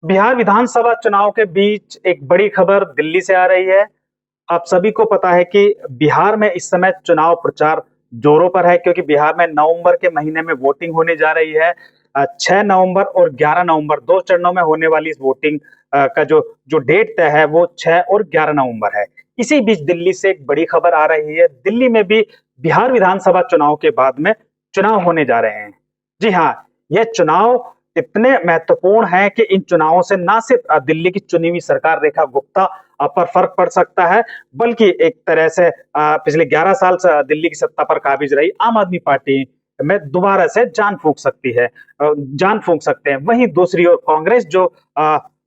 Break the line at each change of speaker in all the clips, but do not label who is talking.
बिहार विधानसभा चुनाव के बीच एक बड़ी खबर दिल्ली से आ रही है। आप सभी को पता है कि बिहार में इस समय चुनाव प्रचार जोरों पर है, क्योंकि बिहार में नवंबर के महीने में वोटिंग होने जा रही है। 6 नवंबर और 11 नवंबर 2 चरणों में होने वाली इस वोटिंग का जो जो डेट तय है वो 6 और 11 नवंबर है। इसी बीच दिल्ली से एक बड़ी खबर आ रही है। दिल्ली में भी बिहार विधानसभा चुनाव के बाद में चुनाव होने जा रहे हैं। जी हाँ, यह चुनाव इतने महत्वपूर्ण हैं कि इन चुनावों से ना सिर्फ दिल्ली की चुनी हुई सरकार रेखा गुप्ता पर फर्क पड़ सकता है, बल्कि एक तरह से पिछले 11 साल से दिल्ली की सत्ता पर काबिज रही आम आदमी पार्टी में दोबारा से जान फूंक सकती है, जान फूंक सकते हैं। वहीं दूसरी ओर कांग्रेस जो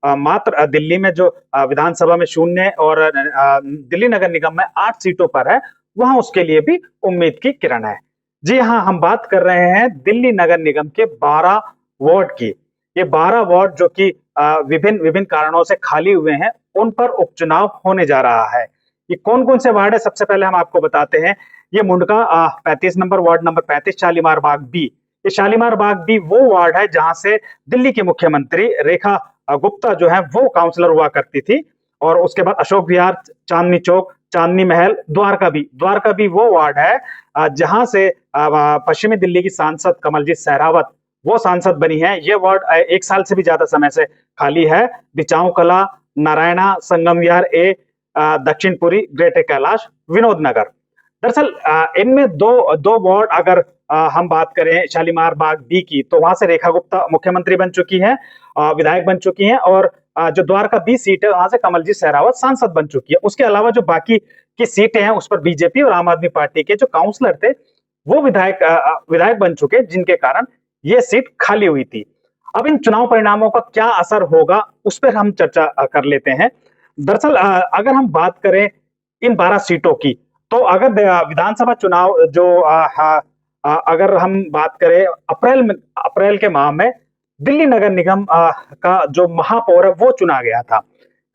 मात्र दिल्ली में जो विधानसभा में शून्य और दिल्ली नगर निगम में 8 सीटों पर है, वहां उसके लिए भी उम्मीद की किरण है। जी हाँ, हम बात कर रहे हैं दिल्ली नगर निगम के 12 वार्ड की। ये 12 वार्ड जो कि विभिन्न विभिन्न कारणों से खाली हुए हैं, उन पर उपचुनाव होने जा रहा है। ये कौन-कौन से वार्ड है, सबसे पहले हम आपको बताते हैं। ये Mundka 35 number ward number 35 Shalimar Bagh B. ये शालीमार बाग बी वो वार्ड है जहां से दिल्ली की मुख्यमंत्री रेखा गुप्ता जो है वो काउंसलर हुआ करती थी। और उसके बाद अशोक विहार, चांदनी चौक, चांदनी महल, द्वारका भी वो वार्ड है जहां से पश्चिमी दिल्ली की सांसद कमलजीत सहरावत वो सांसद बनी है। ये वार्ड 1 साल से भी ज्यादा समय से खाली है। बिचाऊ कला, नारायणा, संगम विहार ए, दक्षिणपुरी, ग्रेटर कैलाश, विनोद नगर। दरअसल इनमें दो दो वार्ड अगर हम बात करें शालीमार बाग बी की, तो वहां से रेखा गुप्ता मुख्यमंत्री बन चुकी हैं, विधायक बन चुकी हैं। और जो द्वारका बी सीट है वहां से कमलजीत सहरावत सांसद बन चुकी है। उसके अलावा जो बाकी की सीटें हैं उस पर बीजेपी और आम आदमी पार्टी के जो काउंसलर थे वो विधायक बन चुके, जिनके कारण ये सीट खाली हुई थी। अब इन चुनाव परिणामों का क्या असर होगा उस पर हम चर्चा कर लेते हैं। दरअसल अगर हम बात करें इन 12 सीटों की, तो अगर विधानसभा चुनाव जो अगर हम बात करें अप्रैल के माह में दिल्ली नगर निगम का जो महापौर है वो चुना गया था।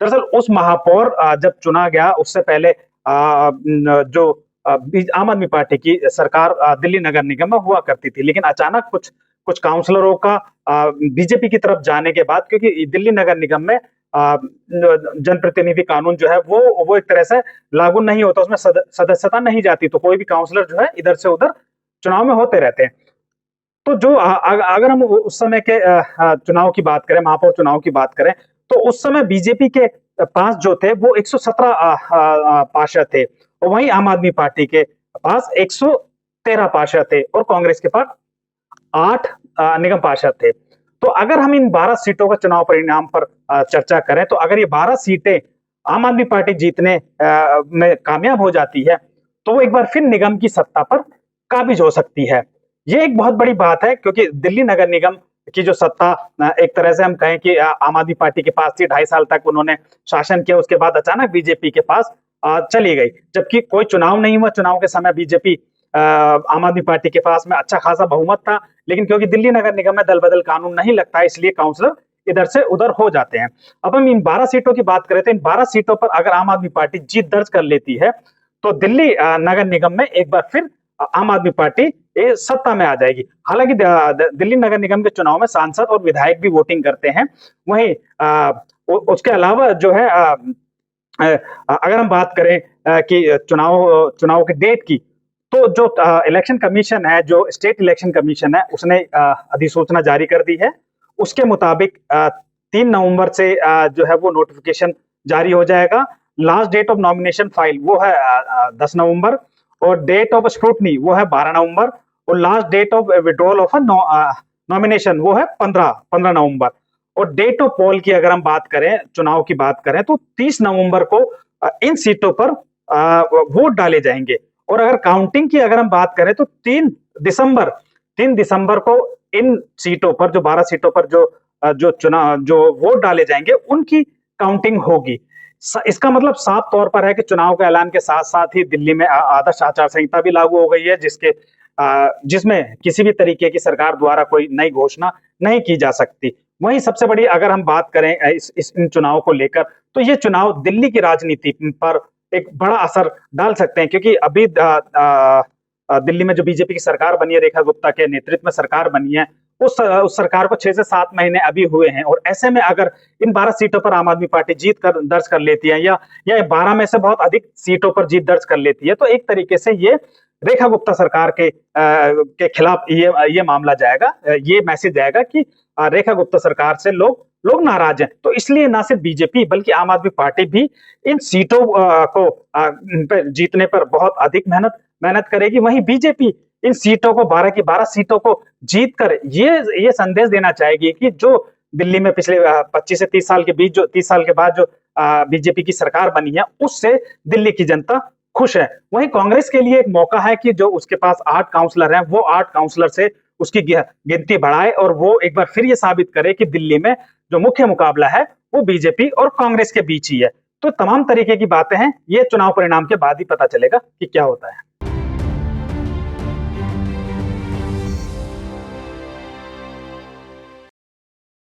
दरअसल उस महापौर जब चुना गया उससे पहले जो आम आदमी पार्टी की सरकार दिल्ली नगर निगम में हुआ करती थी, लेकिन अचानक कुछ कुछ काउंसलरों का बीजेपी की तरफ जाने के बाद, क्योंकि दिल्ली नगर निगम में जनप्रतिनिधि कानून जो है वो एक तरह से लागू नहीं होता, उसमें सदस्यता नहीं जाती, तो कोई भी काउंसलर जो है इधर से उधर चुनाव में होते रहते हैं। तो जो अगर हम उस समय के चुनाव की बात करें, महापौर चुनाव की बात करें, तो उस समय बीजेपी के पास जो थे वो 117 पार्षद थे, और वहीं आम आदमी पार्टी के पास 113 पार्षद थे, और कांग्रेस के पास 8 निगम पार्षद थे। तो अगर हम इन 12 सीटों का चुनाव परिणाम पर चर्चा करें, तो अगर ये 12 सीटें आम आदमी पार्टी जीतने में कामयाब हो जाती है, तो वो एक बार फिर निगम की सत्ता पर काबिज हो सकती है। ये एक बहुत बड़ी बात है, क्योंकि दिल्ली नगर निगम की जो सत्ता एक तरह से हम कहें कि आम आदमी पार्टी के पास थी, 2.5 साल तक उन्होंने शासन किया, उसके बाद अचानक बीजेपी के पास चली गई। जबकि कोई चुनाव नहीं हुआ, चुनाव के समय बीजेपी आम आदमी पार्टी के पास में अच्छा खासा बहुमत था, लेकिन क्योंकि दिल्ली नगर निगम में दल बदल कानून नहीं लगता है, इसलिए काउंसलर इधर से उधर हो जाते हैं। अब हम इन 12 सीटों की बात करें, तो इन 12 सीटों पर अगर आम आदमी पार्टी जीत दर्ज कर लेती है, तो दिल्ली नगर निगम में एक बार फिर आम आदमी पार्टी सत्ता में आ जाएगी। हालांकि दिल्ली नगर निगम के चुनाव में सांसद और विधायक भी वोटिंग करते हैं। वहीं उसके अलावा जो है अगर हम बात करें कि चुनाव के डेट की, तो जो इलेक्शन कमीशन है, जो स्टेट इलेक्शन कमीशन है, उसने अधिसूचना जारी कर दी है। उसके मुताबिक 3 नवंबर से जो है वो नोटिफिकेशन जारी हो जाएगा। Last date of nomination file वो है 10 नवंबर, और डेट ऑफ स्क्रूटनी वो है 12 नवंबर, और last date of withdrawal of nomination वो है 15 नवंबर। और डेट ऑफ पोल की अगर हम बात करें, चुनाव की बात करें, तो 30 नवंबर को इन सीटों पर वोट डाले जाएंगे। और अगर काउंटिंग की अगर हम बात करें, तो 3 दिसंबर को इन सीटों पर, जो 12 सीटों पर जो वोट डाले जाएंगे, उनकी काउंटिंग होगी। इसका मतलब साफ तौर पर है कि चुनाव के ऐलान के साथ साथ ही दिल्ली में आदर्श आचार संहिता भी लागू हो गई है, जिसमें किसी भी तरीके की सरकार द्वारा कोई नई घोषणा नहीं की जा सकती। वहीं सबसे बड़ी अगर हम बात करें इन चुनाव को लेकर, तो ये चुनाव दिल्ली की राजनीति पर एक बड़ा असर डाल सकते हैं, क्योंकि अभी दिल्ली में जो बीजेपी की सरकार बनी है, रेखा गुप्ता के नेतृत्व में सरकार बनी है, उस सरकार को 6 से 7 महीने अभी हुए हैं, और ऐसे में अगर इन 12 सीटों पर आम आदमी पार्टी जीत कर दर्ज कर लेती है, या 12 में से बहुत अधिक सीटों पर जीत दर्ज कर लेती है, तो एक तरीके से ये रेखा गुप्ता सरकार के खिलाफ ये मामला जाएगा, ये मैसेज जाएगा कि रेखा गुप्ता सरकार से लोग नाराज हैं। तो इसलिए ना सिर्फ बीजेपी बल्कि आम आदमी पार्टी भी इन सीटों को जीतने पर बहुत अधिक मेहनत करेगी। वहीं बीजेपी इन सीटों को 12 की 12 सीटों को जीतकर ये संदेश देना चाहेगी कि जो दिल्ली में पिछले 25 से 30 साल के बीच, जो 30 साल के बाद जो बीजेपी की सरकार बनी है, उससे दिल्ली की जनता खुश है। वहीं कांग्रेस के लिए एक मौका है कि जो उसके पास 8 काउंसलर हैं, वो 8 काउंसलर से उसकी गिनती बढ़ाए और वो एक बार फिर ये साबित करे कि दिल्ली में जो मुख्य मुकाबला है वो बीजेपी और कांग्रेस के बीच ही है। तो तमाम तरीके की बातें हैं, ये चुनाव परिणाम के बाद ही पता चलेगा कि क्या होता है।